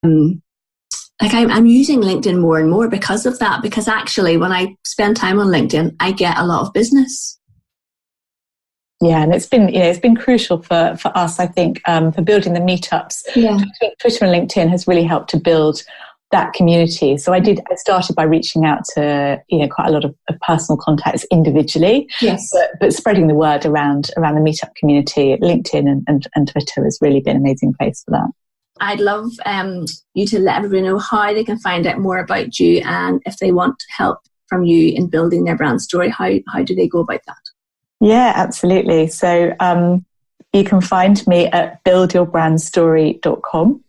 like I'm using LinkedIn more and more because of that, because actually when I spend time on LinkedIn, I get a lot of business. Yeah, and it's been crucial for us, I think, for building the meetups. Yeah. Twitter and LinkedIn has really helped to build that community. So I started by reaching out to, quite a lot of personal contacts individually. Yes. But spreading the word around the meetup community, LinkedIn and Twitter has really been an amazing place for that. I'd love you to let everybody know how they can find out more about you, and if they want help from you in building their brand story, how do they go about that? Yeah, absolutely. So you can find me at buildyourbrandstory.com,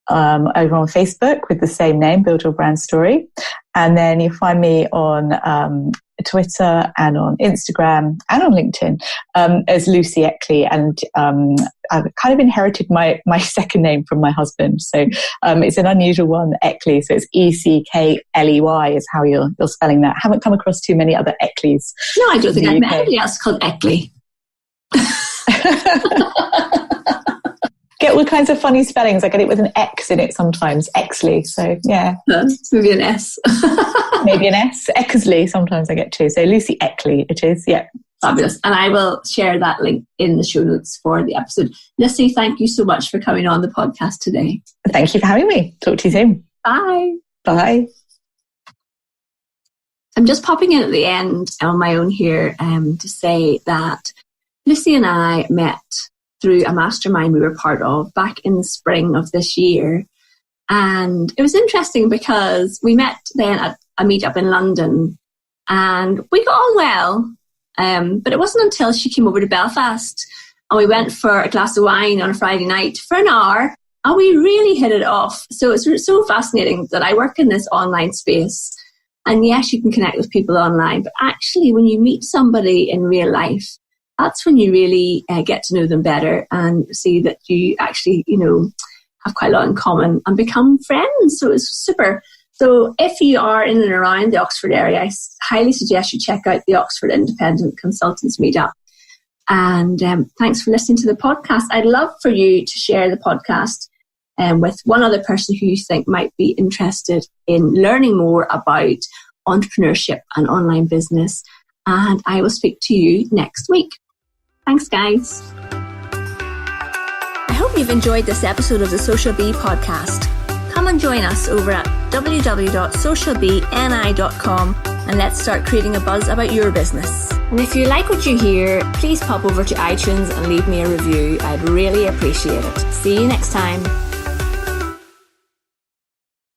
over on Facebook with the same name, Build Your Brand Story. And then you find me on Twitter and on Instagram and on LinkedIn as Lucy Eckley. And I've kind of inherited my second name from my husband. So it's an unusual one, Eckley. So it's Eckley is how you're spelling that. I haven't come across too many other Eckleys. No, I don't think I've met anybody else called Eckley. Get all kinds of funny spellings. I get it with an X in it sometimes. Exley. So yeah. Maybe an S. Maybe an S. Exley sometimes I get too. So Lucy Eckley it is. Yeah. Fabulous. And I will share that link in the show notes for the episode. Lucy, thank you so much for coming on the podcast today. Thank you for having me. Talk to you soon. Bye. Bye. I'm just popping in at the end on my own here to say that Lucy and I met through a mastermind we were part of back in the spring of this year. And it was interesting because we met then at a meetup in London and we got on well. But it wasn't until she came over to Belfast and we went for a glass of wine on a Friday night for an hour and we really hit it off. So it's so fascinating that I work in this online space. And yes, you can connect with people online, but actually when you meet somebody in real life, that's when you really get to know them better and see that you actually, have quite a lot in common and become friends. So it's super. So if you are in and around the Oxford area, I highly suggest you check out the Oxford Independent Consultants Meetup. And thanks for listening to the podcast. I'd love for you to share the podcast with one other person who you think might be interested in learning more about entrepreneurship and online business. And I will speak to you next week. Thanks, guys. I hope you've enjoyed this episode of the Social Bee podcast. Come and join us over at www.socialbeeni.com and let's start creating a buzz about your business. And if you like what you hear, please pop over to iTunes and leave me a review. I'd really appreciate it. See you next time.